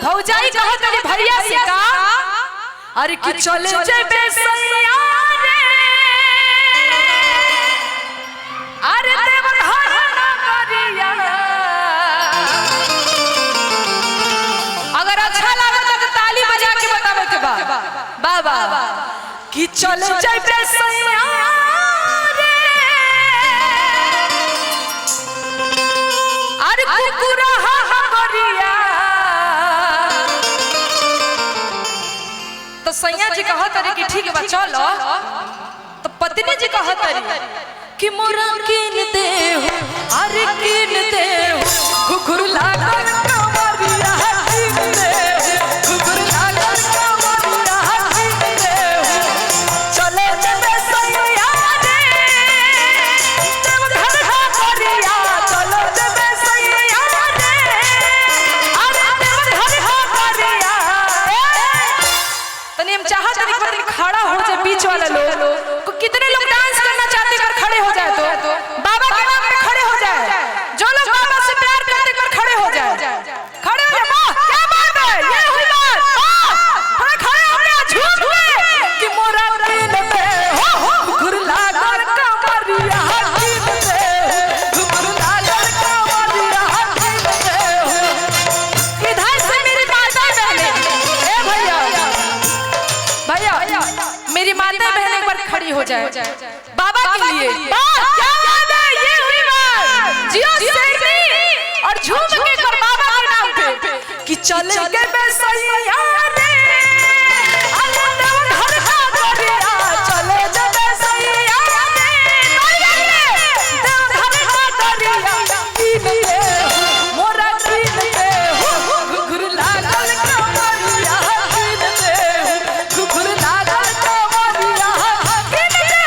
भौजाई कहा तेरे भैया से का अरे कि चले जेबे सैया रे अरे देव घर ना करिया। अगर अच्छा लगा तो ताली बजा के बतावे के बा बाबा कि चले जेबे सैया रे अरे कुकुरा हा करिया। तो सैया जी कहत रही कि ठीक बा चलो। तो पत्नी जी कहत रही कि मोरा कीन दे अरे कीन दे घुघुर लागल कमरिया कीन दे घुघुर लागल कमरिया कीन दे चले जेबे सैया रे देव घर हा करिया चलो जेबे सैया रे अरे देव घर हा करिया। तनी हम चाहत नहीं कि खड़ा हो जाए बीच वाला लोग को कितने लोग डांस करना चाहते कर खड़े हो जाए तो बाबा के नाम पे खड़े हो जाए। जो लोग बाबा से प्यार करते कर खड़े हो जाए खड़े हो जाए। वाह क्या बात है ये हुई बात थोड़ा खड़े हो गया झूम के कि मोरा कीन दे हो घुघुर लागल कमरिया कीन दे घुघुर लागल कमरिया कीन दे। इधर से मेरी माता बहने ए भैया मेरी माता बहन एक बार खड़ी हो जाए बाबा के लिए। क्या बात है ये हुई बात जियो शेरनी और झूम के कर बाबा के नाम पे कि चले जेबे सैया रे अरे देव घर हा करिया चले जेबे सैया रे देव घर हा करिया कीन दे मोरा कीन दे घुघुर लागल कमरिया कीन दे घुघुर लागल कमरिया कीन दे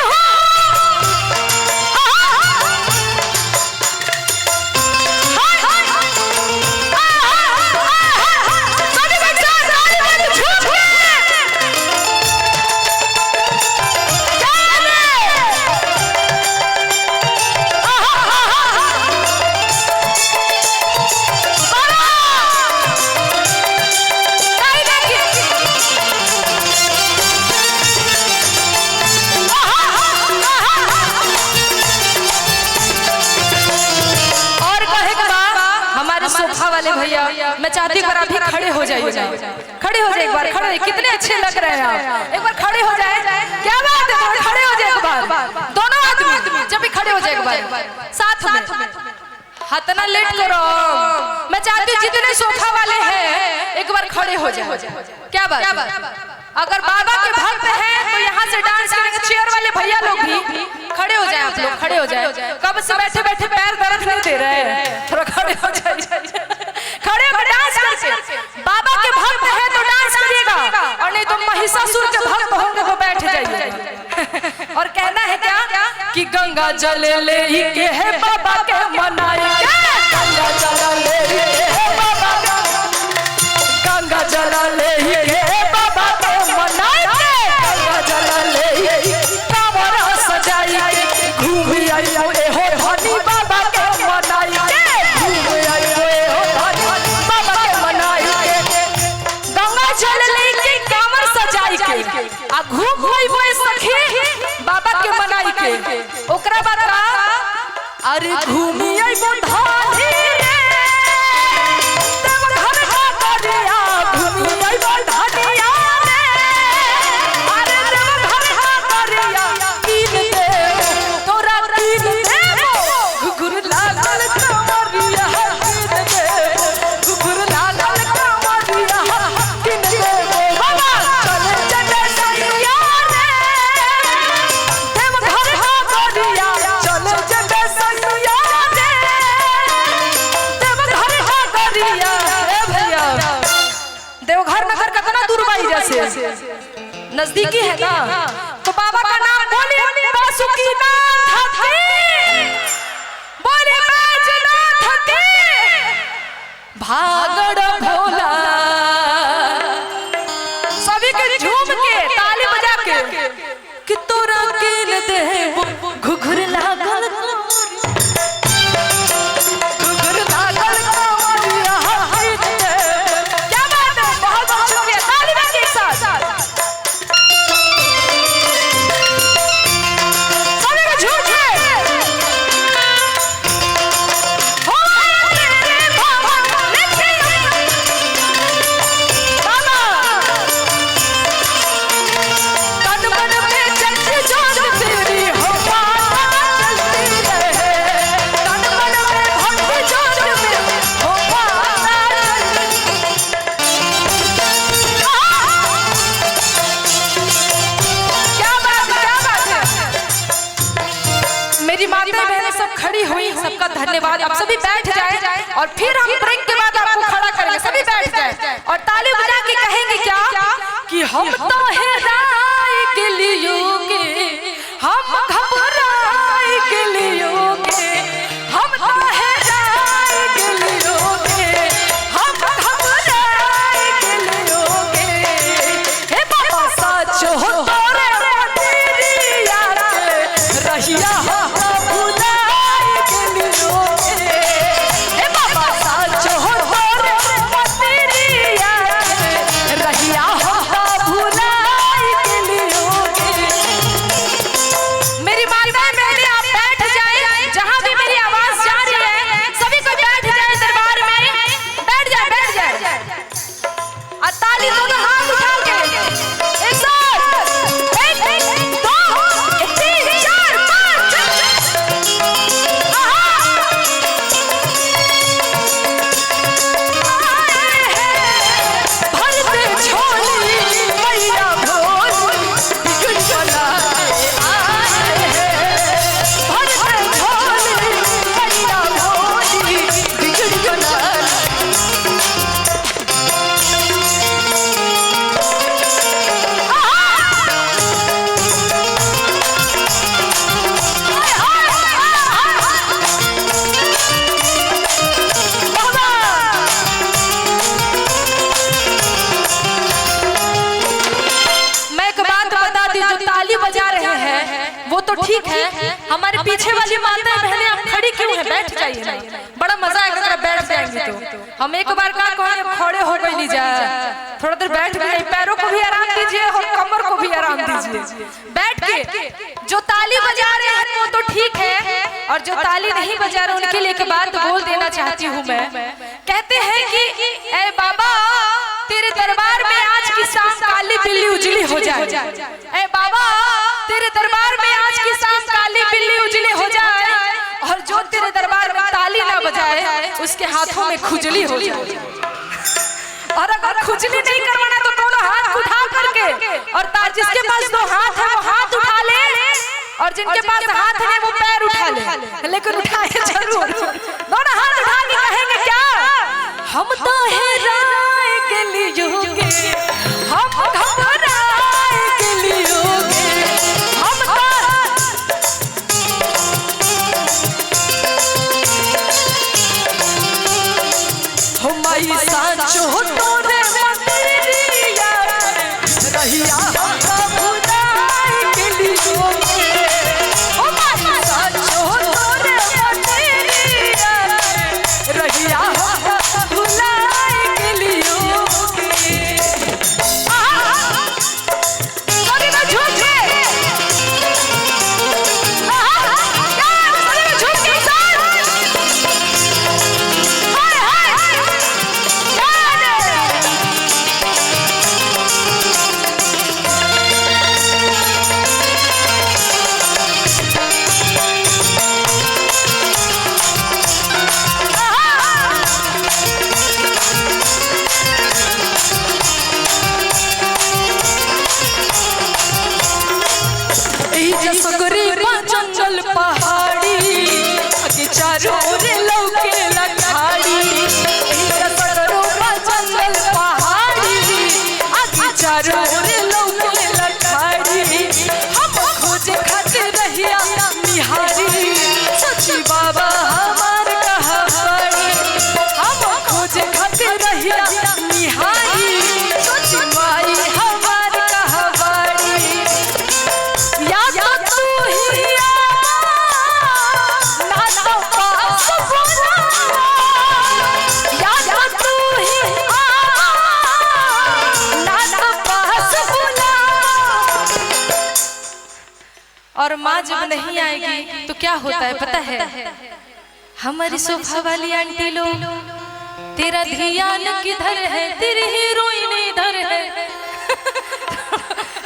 सोफा वाले भैया मैं चाहती हूँ आप भी खड़े हो जाइए खड़े हो जाए एक बार खड़े कितने अच्छे लग रहे हैं आप एक बार खड़े हो जाए। क्या बात है खड़े हो जाए एक बार दोनों आदमी जब भी खड़े हो जाए एक बार साथ में हाथ ना लेट करो। मैं चाहती हूँ जितने सोफा वाले हैं एक बार खड़े हो जाए। क्या बात अगर बाबा के भक्त हैं तो यहाँ से डांस करेंगे। चेयर वाले भैया लोग भी खड़े हो जाए आप लोग खड़े हो जाए। कब से बैठे बैठे पैर दर्द नहीं दे रहे हैं थोड़ा खड़े हो जाए खड़े होकर डांस करके। बाबा के भक्त हैं तो डांस करिएगा और नहीं तो महिषासुर के भक्त होंगे तो बैठ जाइए। और कहना है क्या कि गंगा जल ले के है बाबा के मनाई गंगा जल ले के है बाबा गंगा जल ले के बाबा के मनाई गंगा जल ले कांवरा सजाई घूम आई हो धनी बाबा के मनाई घूम आई हो धनी बाबा के मनाई गंगा जल ले के कांवर सजाई के आ घूम आई वो सखी बाबा के मनाई के। ओकरा बाद अरे घूमी आई वो धनी रे देव घर हा करिया घूमी आई वो धनिया रे अरे देव घर हा करिया कीन दे तोरा कीन दे घुघुर लागल कमरिया कीन दे घुघुर लागल कमरिया कीन दे बाबा चले जेबे सैया रे देव घर हा करिया चले जेबे सैया रे देव घर हा करिया। ए भैया देवघर नगर कितना दूर बाई जैसे नजदीकी है ना तो बाबा का नाम बोलिए बासुकीनाथ की बोले बैजनाथ की भागड़ भोला सभी के झूम के ताली बजा के कि तोरा कीन दे घुघुर लागल घुघुर लागल कमरिया कीन दे। क्या बात बाद आप सभी बैठ जाए और फिर हम ब्रेक के बाद आपको खड़ा करेंगे। सभी बैठ जाए और ताली बजा के कहेंगे क्या कि हम तो हेराए गेलियोगे, हम घबराए गेलियोगे, हम तो हेराए गेलियोगे, हम घबराए गेलियोगे। हे बाबा सच हो तोरे मंदिरिया के रहिया भुलाए गेलियोगे। हे बाबा सच हो तोरे मंदिरिया के रहिया भुलाए गेलियोगे। मेरी माता मेरी आप बैठ जाए, जहां भी मेरी आवाज जा रही है सभी को बैठ जाए, दरबार में बैठ जाए और ताली दोनों हाथ उठा के एक साथ 1 2 3 4 5 भरते छोली मैया भोली बिगड़ चला आए हैं। भरते छोली मैया भोली बिगड़ चला। मैं एक बात बता दी, जो ताली बजा रहे हैं वो तो ठीक है, हमारे पीछे वाली माताएं बहनें आप खड़ी क्यों हैं? बैठ जाइए ना, बड़ा मजा आएगा अगर बैठ जाएंगे तो। हम एक बार का खड़े हो गए लीजा, थोड़ा देर बैठ गए, पैरों को भी आराम दीजिए और कमर को भी आराम दीजिए। बैठ के जो ताली बजा रहे हैं वो तो ठीक है, और जो ताली नहीं बजा रहे उनके लिए एक बात बोल देना चाहती हूँ मैं। कहते हैं कि ए बाबा तेरे दरबार में आज की शाम काली बिल्ली उजली हो जाए। ए बाबा तेरे दरबार में आज की शाम काली बिल्ली उजली हो जाए, और जो तेरे दरबार में ताली ना बजाए उसके हाथों में खुजली हो जाए। और अगर खुजली नहीं करवाना तो दोनों हाथ उठा करके, और जिसके पास 2 हाथ है वो हाथ उठा ले, और जिनके पास हाथ नहीं वो पैर उठा ले, लेकिन उठाए जरूर। दोनों हाथ उठा के कहेंगे क्या? हम तो हेराए गेलियोगे, हम घबराए गेलियोगे, हम तो हमारी सांच हो तोरे मंदिरिया रहिया भुलाए गेलियोगे। हमारी सांच हो तोरे मंदिरिया रहिया भुलाए गेलियोगे। सभी में झूठ के सभी में झूठ के साथ हाय हाय जंगल पहाड़ी आगे चारों रे लौके लखाड़ी। जंगल पहाड़ी आगे चारों रे लौके लखाड़ी। हम खोजे खाते रहिया निहारी सची बाबा हमार कहा बड़ी। हम खोजे खाते रहिया निहारी सची माई हमार कहा बड़ी। या तो तू ही ना तो पास बुला, या तो तू ही ना तो पास बुला। और माँ जब नहीं आएगी तो क्या होता है पता है? हमारी सोफा वाली आंटी लोग तेरा ध्यान किधर है, तेरी हीरोइन इधर है।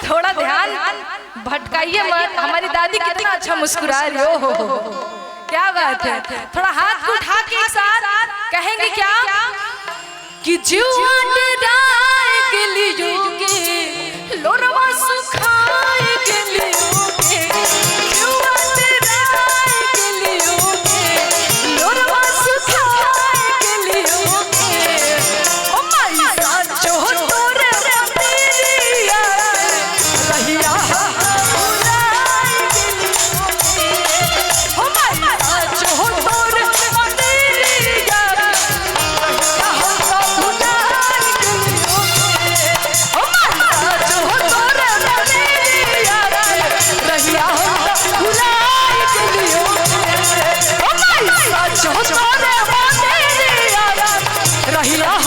थोड़ा ध्यान भटकाइए मत। हमारी दादी कितना अच्छा मुस्कुरा रही हो, क्या बात है। थोड़ा हाथ को उठा के एक साथ कहेंगे क्या कि जीवन राय के लिए लोरवा सुखाए के लिए, जीवन राय के लिए लोरवा रहिया